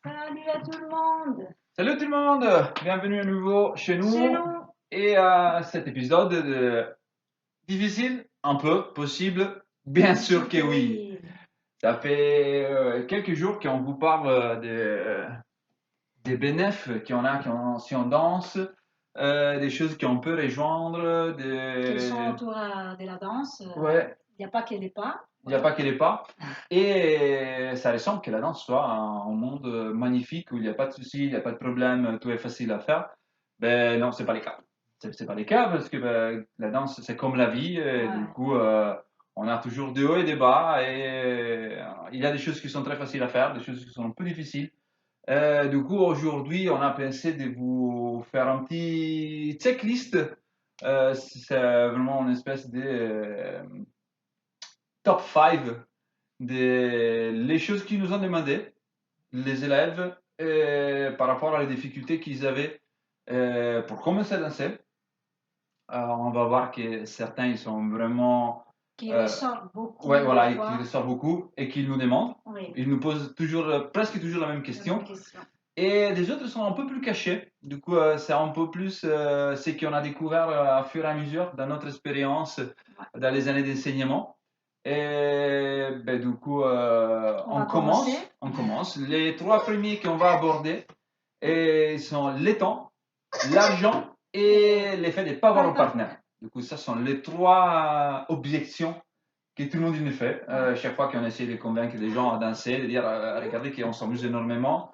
Salut à tout le monde. Salut tout le monde, bienvenue à nouveau chez Chez nous. nous. Et cet épisode difficile, un peu, possible, bien Bien sûr sûr que que oui. oui. Ça fait quelques jours qu'on vous parle des bénéfices qu'il y en a si on danse, des choses qu'on peut rejoindre, Qu'ils sont autour de la danse. ouais, Il n'y a pas que les pas. il n'y a Ouais. pas que les pas. Et ça ressemble que la danse soit un monde magnifique où il n'y a pas de soucis, il n'y a pas de problème, tout est facile à faire. Ben non, c'est pas le cas. C'est pas le cas parce que ben, la danse, c'est comme la vie. Et du Ouais. coup, on a toujours des hauts et des bas. Et il y a des choses qui sont très faciles à faire, des choses qui sont un peu difficiles. Du coup, aujourd'hui, on a pensé de vous faire un petit checklist. C'est vraiment une espèce de top 5 les choses qu'ils nous ont demandé, les élèves, par rapport à les difficultés qu'ils avaient pour commencer à danser. On va voir que certains, ils sont vraiment... Qui euh, ressort ouais, beaucoup des voilà, et qui fois. ressortent beaucoup et qu'ils nous demandent. Oui, Ils nous posent toujours, presque toujours la même la même question. question. Et les autres sont un peu plus cachés. Du coup, c'est un peu plus ce qu'on a découvert à fur et à mesure dans notre expérience Ouais. dans les années d'enseignement. Et ben, du coup, On va commencer. On commence. Les trois premiers qu'on va aborder sont les temps, l'argent Et et l'effet de ne pas pas avoir les de partenaire. partenaires. Du coup, ça sont les trois objections que tout le monde nous fait. Ouais. Chaque fois qu'on essaie de convaincre les gens à danser, de dire regardez qu'on s'amuse énormément.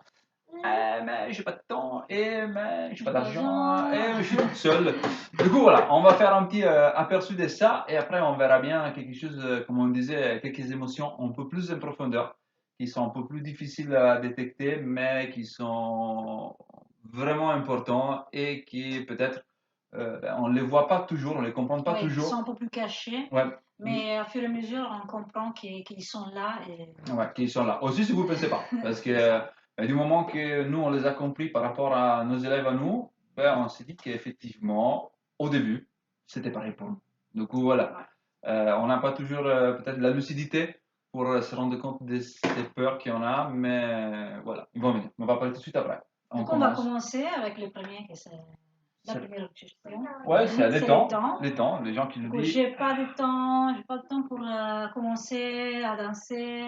Mais j'ai pas de temps, mais j'ai pas J'ai pas d'argent, d'argent. je suis toute seule. Du coup, voilà, on va faire un petit aperçu de ça et après on verra bien quelque chose, comme on disait, quelques émotions un peu plus en profondeur, qui sont un peu plus difficiles à détecter, mais qui sont vraiment importants et qui peut-être on ne les voit pas toujours, on ne les comprend pas Oui, qui sont toujours. un peu plus cachés. Ouais, Mais à fur et à mesure, on comprend qu'ils sont là. Et ouais, qui sont là. Aussi, si vous ne pensez pas, parce que c'est ça. du moment que nous, on les a compris par rapport à nos élèves à nous, ben, on s'est dit qu'effectivement, au début, c'était pareil pour nous. Du coup, voilà. Ouais. On n'a pas toujours peut-être la lucidité pour se rendre compte de ces peurs qu'on a, mais voilà, ils vont venir. On va parler tout de suite après. Du On coup, on va commence. commencer avec le premier, que c'est la C'est- première question. Ouais, c'est C'est les temps. les temps, les gens qui Du nous coup, disent. j'ai pas de temps pour commencer à danser.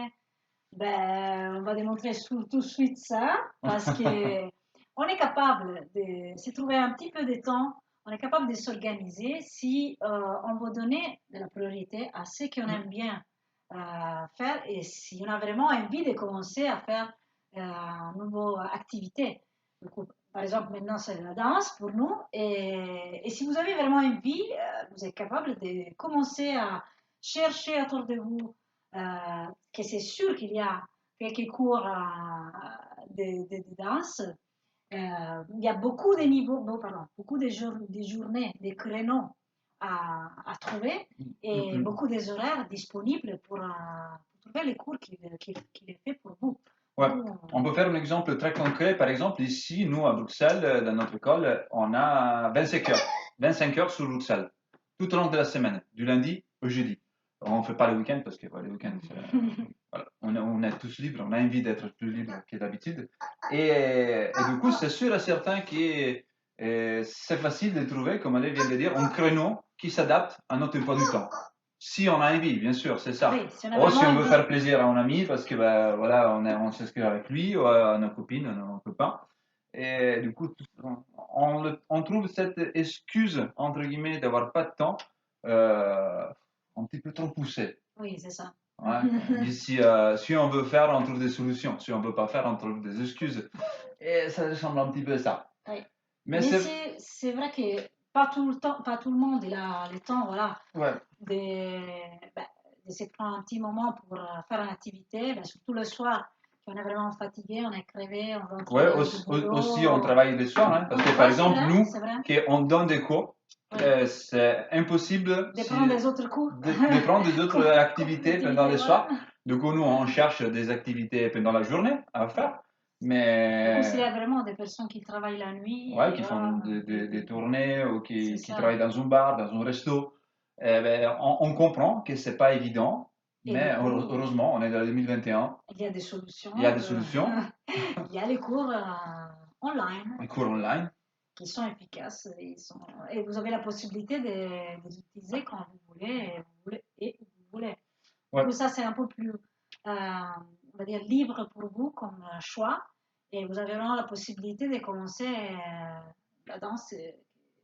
Ben, on va démontrer tout de suite ça, parce que on est capable de se trouver un petit peu de temps, on est capable de s'organiser si on veut donner de la priorité à ce qu'on aime bien faire et si on a vraiment envie de commencer à faire une nouvelle activité. Du coup, par exemple, maintenant, c'est la danse pour nous. Et si vous avez vraiment envie, vous êtes capable de commencer à chercher autour de vous, que c'est sûr qu'il y a quelques cours de danse. Il y a beaucoup de niveaux, bon, pardon, beaucoup de journées, de créneaux à trouver Mm, et mm. beaucoup des horaires disponibles pour trouver les cours qui est fait pour vous. Du Ouais, coup, on peut faire un exemple très concret. Par exemple, ici, nous, à Bruxelles, dans notre école, on a 25 heures. 25 heures sur Bruxelles, tout au long de la semaine, du lundi au jeudi. On ne fait pas le week-end parce que ouais, le week-end, voilà, on est tous libres, on a envie d'être plus libre que d'habitude. Et du coup, c'est sûr et certain que c'est facile de trouver, comme Alain vient de dire, un créneau qui s'adapte à notre emploi du temps. Si on a envie, bien sûr, c'est ça. oui, si on a Oh, vraiment si on veut envie. faire plaisir à un ami, parce que ben, voilà, on s'inscrit avec lui, ou à nos copines, à nos copains. Et du coup, on trouve cette excuse, entre guillemets, d'avoir pas de temps, euh, un petit peu trop poussée. Oui, c'est ça. Ouais. D'ici, si on veut faire, on trouve des solutions. Si on veut pas faire, on trouve des excuses. Et ça ressemble un petit peu à ça. Oui. Mais Mais c'est... c'est vrai que pas tout le temps, pas tout le monde il a le temps, voilà, Ouais. ben, de se prendre un petit moment pour faire une activité, ben, surtout le soir, quand on est vraiment fatigué, on est crevé, on rentre Ouais, du aussi, on boulot. travaille le soir, hein, parce que par Ouais, c'est exemple, vrai, nous, c'est vrai. qui on donne des cours, Oui. c'est impossible De prendre si, des autres coups. de prendre des autres activités pendant D'activité, le voilà. soir. Du coup, nous, on cherche des activités pendant la journée à Ouais. faire, Ou s'il y mais a vraiment des personnes qui travaillent la nuit, ouais, et qui font voilà, des tournées ou c'est qui ça. travaillent dans un bar, dans un resto, ben, on comprend que c'est pas évident, Et du mais coup, heureusement, on est dans 2021, il y a des solutions. il y a des solutions. Il y a les cours online les cours online. qui sont efficaces et vous avez la possibilité de les utiliser quand vous voulez et où vous voulez. Ouais. Donc ça, c'est un peu plus, on va dire, libre pour vous comme choix. Et vous avez vraiment la possibilité de commencer la danse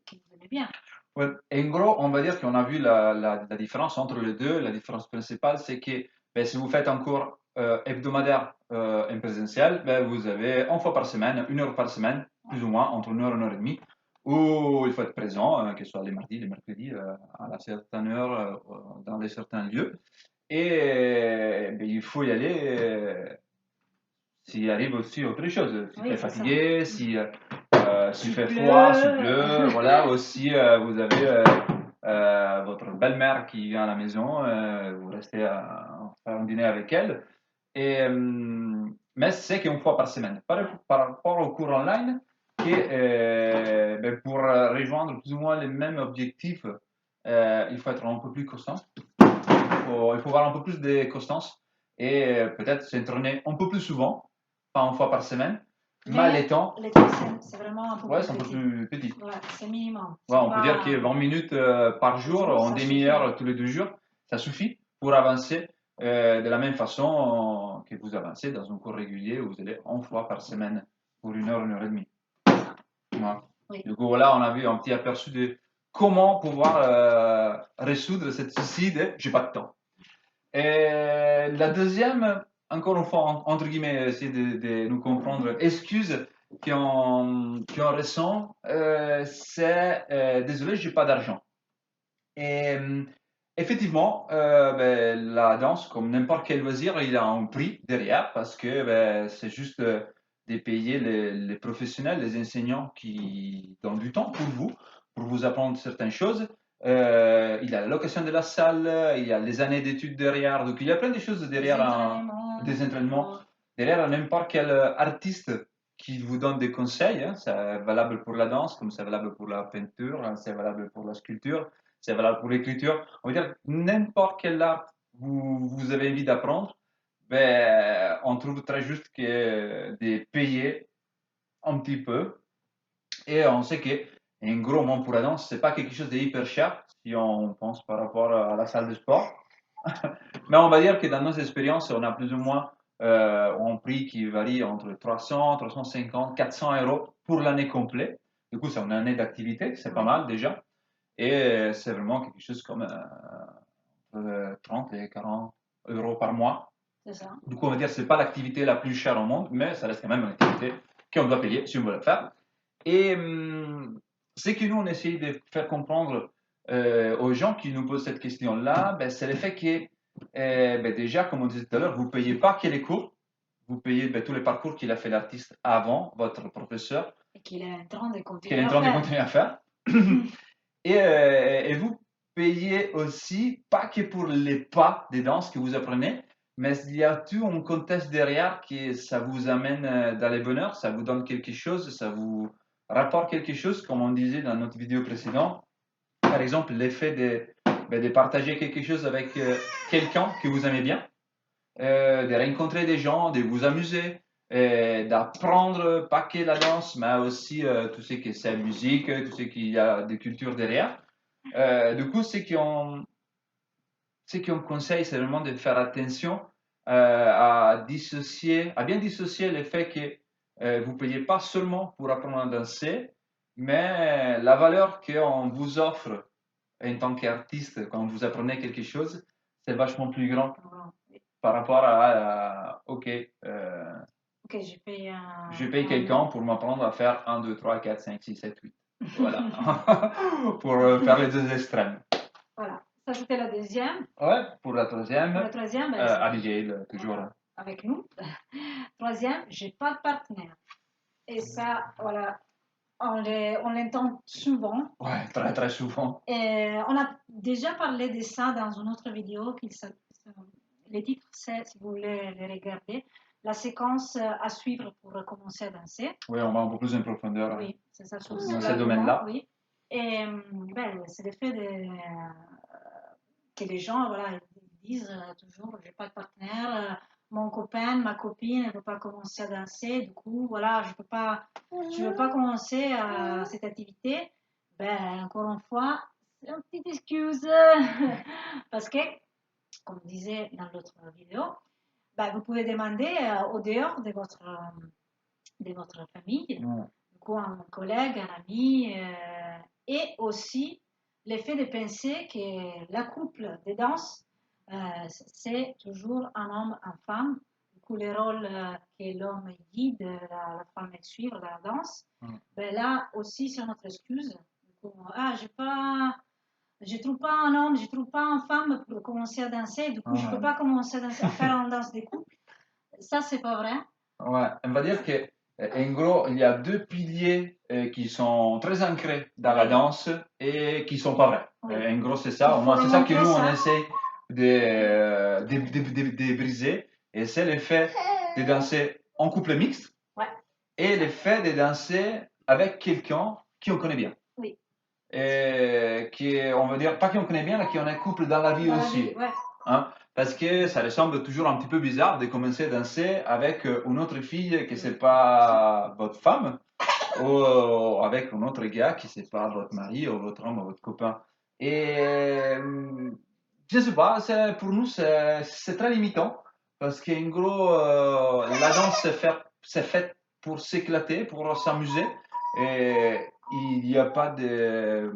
que vous aimez bien. Ouais. Et en gros, on va dire qu'on a vu la différence entre les deux. La différence principale, c'est que ben, si vous faites un cours hebdomadaire en présentiel, ben, vous avez une fois par semaine, 1 heure par semaine, plus ou moins, entre 1 heure et 1 heure et demie, où il faut être présent, que ce soit les mardis, les mercredis, à la certaine heure, dans les certains lieux. Et ben, il faut y aller s'il arrive aussi autre chose. Si Oui, tu es c'est ça. fatigué, s'il fait pleut. froid, s'il pleut, voilà, aussi vous avez votre belle-mère qui vient à la maison, vous restez à faire un dîner avec elle. Et, mais c'est qu'une fois par semaine. Par rapport au cours online, ben, pour rejoindre plus ou moins les mêmes objectifs, il faut être un peu plus constant. Il faut avoir un peu plus de constance et peut-être s'entraîner un peu plus souvent, pas une fois par semaine. Mais les temps, c'est vraiment un peu ouais, plus c'est un peu petit. plus petit. Ouais, c'est minimum. Ouais, on peut dire que 20 minutes par jour, en demi-heure tous les 2 jours, ça suffit pour avancer de la même façon que vous avancez dans un cours régulier où vous allez une fois par semaine pour 1 heure, 1 heure et demie. Ouais. Oui. Du coup, voilà, on a vu un petit aperçu de comment pouvoir résoudre cette souci de j'ai pas de temps. Et la deuxième, encore une fois, entre guillemets, essayer de nous comprendre, excuse qu'on ressent, c'est désolé, j'ai pas d'argent. Et effectivement, ben, la danse, comme n'importe quel loisir, il a un prix derrière parce que ben, c'est juste de payer les professionnels, les enseignants qui donnent du temps pour vous apprendre certaines choses. Il y a la location de la salle, il y a les années d'études derrière, donc il y a plein de choses derrière des entraînements, derrière n'importe quel artiste qui vous donne des conseils. Hein, c'est valable pour la danse, comme c'est valable pour la peinture, hein, c'est valable pour la sculpture, c'est valable pour l'écriture. On va dire n'importe quel art vous avez envie d'apprendre, ben, on trouve très juste que de payer un petit peu. Et on sait qu'un gros monde pour la danse, c'est pas quelque chose de hyper cher si on pense par rapport à la salle de sport. Mais on va dire que dans nos expériences, on a plus ou moins un prix qui varie entre 300, 350, 400 euros pour l'année complète. Du coup, c'est une année d'activité, c'est pas mal déjà. Et c'est vraiment quelque chose comme 30 et 40 euros par mois. C'est ça. Du coup, on va dire que ce n'est pas l'activité la plus chère au monde, mais ça reste quand même une activité qu'on doit payer si on veut la faire. Et ce que nous, on essaye de faire comprendre aux gens qui nous posent cette question-là, ben, c'est le fait que, ben, déjà, comme on disait tout à l'heure, vous ne payez pas que les cours, vous payez ben, tous les parcours qu'il a fait l'artiste avant, votre professeur, et qu'il est en train de qu'il est en train de continuer à faire. Et vous payez aussi, pas que pour les pas des danses que vous apprenez, mais il y a tout un contexte derrière qui ça vous amène dans les bonheurs, ça vous donne quelque chose, ça vous rapporte quelque chose, comme on disait dans notre vidéo précédente. Par exemple, l'effet de partager quelque chose avec quelqu'un que vous aimez bien, de rencontrer des gens, de vous amuser, d'apprendre pas que la danse, mais aussi tout ce qui est la musique, tout ce qu'il y a de culture derrière. Du coup, ce qu'on conseille, c'est vraiment de faire attention à bien dissocier le fait que vous ne payez pas seulement pour apprendre à danser, mais la valeur qu'on vous offre en tant qu'artiste quand vous apprenez quelque chose, c'est vachement plus grand par rapport OK, Ok, je paye quelqu'un pour m'apprendre à faire 1, 2, 3, 4, 5, 6, 7, 8. Voilà, pour faire les deux extrêmes. Voilà, ça c'était la deuxième. Ouais, pour la troisième, Pour la troisième, Abigail, toujours. avec nous. Troisième, j'ai pas de partenaire. Et ça, voilà, on l'entend souvent. Ouais, très très souvent. Et on a déjà parlé de ça dans une autre vidéo. Les titres, c'est, si vous voulez les regarder, la séquence à suivre pour commencer à danser. Oui, on va un peu plus en profondeur. Oui, c'est ça. Dans ce domaine-là. Oui. Et ben, c'est le fait que les gens voilà, ils disent toujours, j'ai pas de partenaire, mon copain, ma copine ne veut pas commencer à danser. Du coup, voilà, je veux pas commencer à cette activité. Ben, encore une fois, c'est une petite excuse. Parce que, comme je disais dans l'autre vidéo, ben, vous pouvez demander au dehors de votre famille, Ouais. du coup, un collègue, un ami, et aussi le fait de penser que la couple de danse, c'est toujours un homme, une femme. Du coup, le rôle que l'homme guide, la femme suit la danse. Ouais. Ben là aussi, c'est notre excuse. Du coup, ah, je trouve pas un homme, je trouve pas une femme pour commencer à danser. Du coup, je peux Ouais. pas commencer à, danser, à faire une danse de couple. Ça, c'est pas vrai. Ouais, on va dire que, en gros, il y a deux piliers qui sont très ancrés dans la Oui, danse et qui sont pas vrais. oui. En gros, c'est Il ça. Au faut moins, c'est ça que remontrer nous, on ça. essaye de briser. Et c'est le fait de danser en couple mixte Ouais, et le fait de danser avec quelqu'un qui on connaît bien. oui. Et qui est, on va dire, pas qu'on connaît bien, mais qui on est couple dans la vie Dans la vie, aussi. ouais. Hein, parce que ça ressemble toujours un petit peu bizarre de commencer à danser avec une autre fille qui c'est pas votre femme ou avec un autre gars qui c'est pas votre mari ou votre homme ou votre copain. Et je sais pas, pour nous c'est très limitant parce qu'en gros la danse c'est fait pour s'éclater, pour s'amuser et il n'y a pas des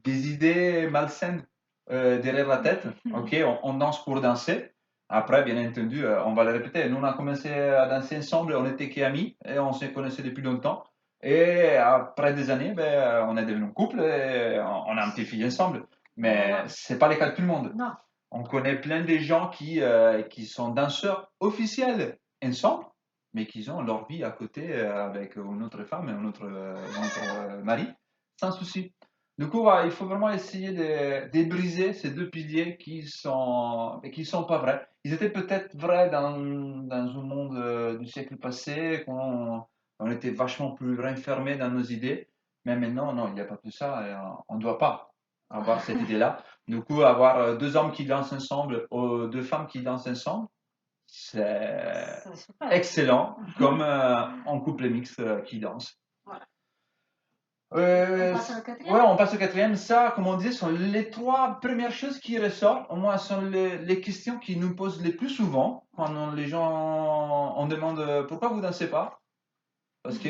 idées malsaines derrière la tête. Ok, on danse pour danser. Après, bien entendu, on va le répéter. Nous, on a commencé à danser ensemble, on était qu'amis et on se connaissait depuis longtemps. Et après des années, ben, on est devenu un couple et on a un petit fille ensemble. Mais Voilà. c'est pas le cas de tout le monde. Non, On connaît plein de gens qui sont danseurs officiels ensemble, mais qui ont leur vie à côté avec une autre femme et un autre mari, sans souci. Du coup, ouais, il faut vraiment essayer de briser ces deux piliers qui sont pas vrais. Ils étaient peut-être vrais dans un monde du siècle passé, quand on était vachement plus renfermés dans nos idées, mais maintenant, non, il n'y a pas tout ça et on ne doit pas avoir cette idée-là. Du coup, avoir deux hommes qui dansent ensemble ou deux femmes qui dansent ensemble, c'est c'est super. excellent, comme en couple mixte qui danse. Voilà. On Euh, passe à la ouais, quatrième? on passe au quatrième. Ça, comme on disait, sont les trois premières choses qui ressortent. Au moins, sont les questions qui nous posent les plus souvent quand les gens on demande pourquoi vous dansez pas? Parce que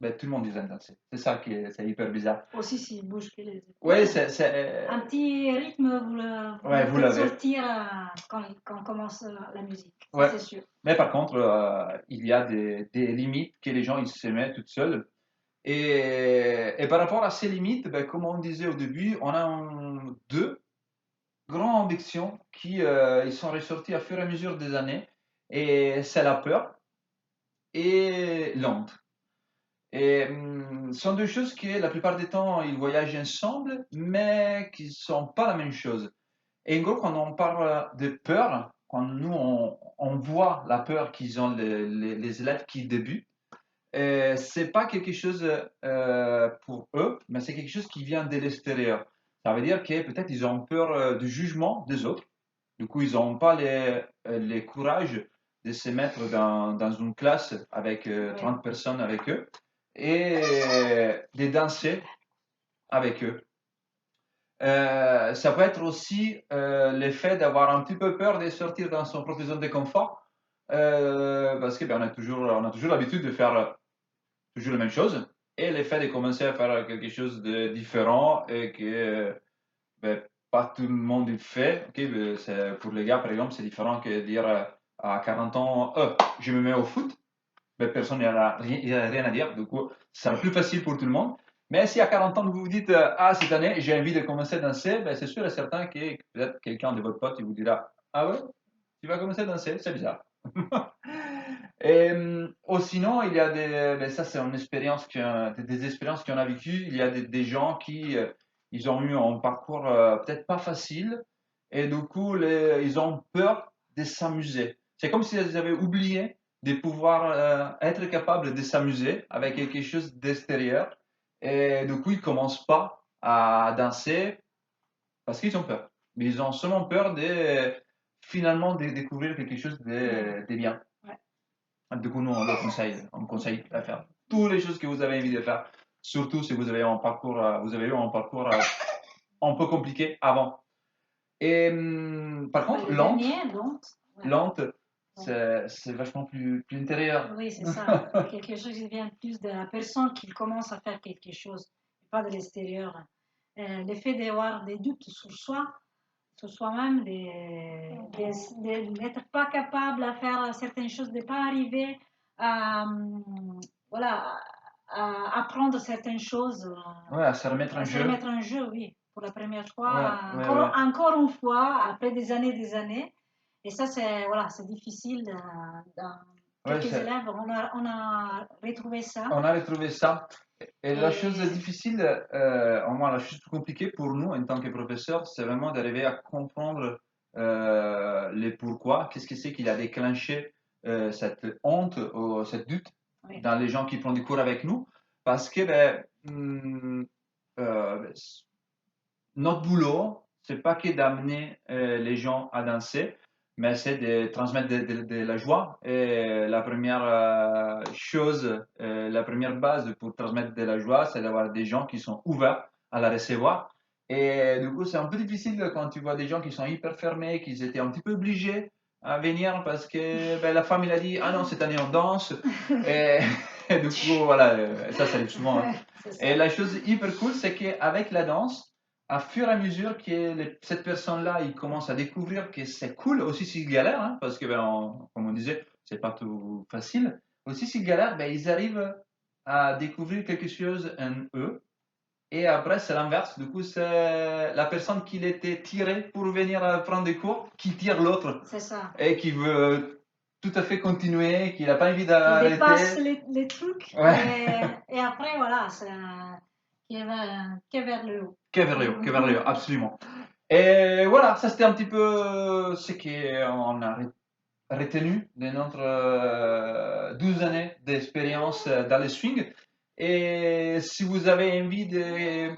ben, tout le monde dit danser. C'est ça qui est, c'est hyper bizarre. Aussi, s'il bouge que les Oui, épaules. Un petit rythme, vous ouais, le vous faites l'avez. sortir quand commence la musique. Ça, Ouais. c'est sûr. Mais par contre, il y a des limites que les gens ils se mettent tout seuls. Et par rapport à ces limites, ben, comme on disait au début, on a deux grandes ambitions qui ils sont ressorties à fur et à mesure des années. Et c'est la peur et l'honte. Et ce sont deux choses qui, la plupart du temps, ils voyagent ensemble, mais qui ne sont pas la même chose. Et en gros, quand on parle de peur, quand nous, on voit la peur qu'ils ont les élèves qui débutent, c'est pas quelque chose pour eux, mais c'est quelque chose qui vient de l'extérieur. Ça veut dire que peut-être ils ont peur du jugement des autres. Du coup, ils n'ont pas les courage de se mettre dans une classe avec Oui. 30 personnes avec eux et de danser avec eux. Ça peut être aussi le fait d'avoir un petit peu peur de sortir dans son propre zone de confort parce que ben, on a toujours l'habitude de faire toujours la même chose. Et le fait de commencer à faire quelque chose de différent et que ben, pas tout le monde le fait. Ok, ben, pour les gars, par exemple, c'est différent que dire à 40 ans, je me mets au foot. Ben, personne n'a rien à dire. Du coup, ça sera plus facile pour tout le monde. Mais si à 40 ans, vous vous dites, ah, cette année, j'ai envie de commencer à danser, ben, c'est sûr et certain que peut-être quelqu'un de votre pote il vous dira, ah ouais, tu vas commencer à danser, c'est bizarre. Et sinon, il y a ben ça c'est une expérience des expériences qu'on a vécues. Il y a des gens qui ils ont eu un parcours peut-être pas facile et du coup ils ont peur de s'amuser. C'est comme s'ils avaient oublié de pouvoir être capables de s'amuser avec quelque chose d'extérieur et du coup ils commencent pas à danser parce qu'ils ont peur. Mais ils ont seulement peur de finalement découvrir quelque chose de bien. Ouais. Du coup, nous, on conseille de faire toutes les choses que vous avez envie de faire, surtout si vous avez vous avez eu un parcours un peu compliqué avant. Et par Ouais, contre, le dernier, donc. Ouais. lente, Ouais. c'est vachement plus intérieur. Oui, c'est ça. C'est quelque chose qui vient plus de la personne qui commence à faire quelque chose, pas de l'extérieur. L'effet d'avoir des doutes sur soi-même, d'être pas capable à faire certaines choses, de pas arriver à, voilà, à apprendre certaines choses, Ouais, à se remettre en à se jeu. remettre en jeu, oui, pour la première Ouais, fois, ouais, ouais. encore une fois, après des années. Et ça, c'est voilà, c'est difficile. Dans Ouais, quelques élèves, on a retrouvé ça. on a retrouvé ça. Et la chose Et difficile, au moins la chose plus compliquée pour nous en tant que professeurs, c'est vraiment d'arriver à comprendre les pourquoi, qu'est-ce que c'est qu'il a déclenché cette honte ou cette doute oui, dans les gens qui prennent des cours avec nous. Parce que ben, notre boulot, c'est pas que d'amener les gens à danser, mais c'est de transmettre de la joie. Et la première chose, la première base pour transmettre de la joie, c'est d'avoir des gens qui sont ouverts à la recevoir. Et du coup, c'est un peu difficile quand tu vois des gens qui sont hyper fermés, qui étaient un petit peu obligés à venir parce que ben, la femme, il a dit, ah non, cette année on danse. Et, et du coup, voilà, ça arrive souvent, hein. c'est Et ça. la chose hyper cool, c'est qu'avec la danse, à fur et à mesure que cette personne-là, il commence à découvrir que c'est cool, aussi s'il galère, hein, parce que, ben, comme on disait, c'est pas tout facile. Aussi s'ils galèrent, ben, ils arrivent à découvrir quelque chose en eux. Et après, c'est l'inverse. Du coup, c'est la personne qui l'était tirée pour venir prendre des cours qui tire l'autre C'est ça. et qui veut tout à fait continuer, qui n'a pas envie Qui dépasse d'arrêter. les trucs Ouais. et après, voilà, c'est qui est vers le haut. Que vers le haut, absolument. Et voilà, ça c'était un petit peu ce qu'on a retenu de notre 12 années d'expérience dans le swing. Et si vous avez envie de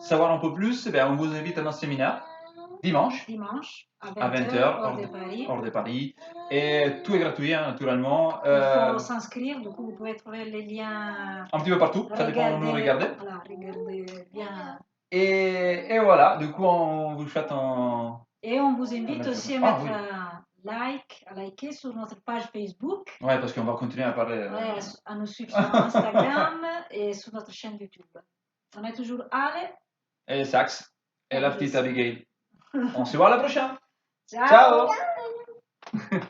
savoir un peu plus, ben, on vous invite à notre séminaire dimanche Dimanche à à 20 20 heures, heures hors de Paris. hors de Paris. Et tout est gratuit, hein, naturellement. Il faut s'inscrire, du coup, vous pouvez trouver les liens, Un petit peu partout, ça dépend où nous regardez. voilà, regardez bien. Et voilà, du coup, on vous souhaite un. Et on vous invite aussi à Ah mettre oui, un like, à liker sur notre page Facebook, ouais, parce qu'on va continuer à parler. ouais, à nous suivre sur Instagram et sur notre chaîne YouTube. On est toujours Ale Et Sax, et et la petite Jessie. Abigail. On se voit à la prochaine. Ciao! Ciao!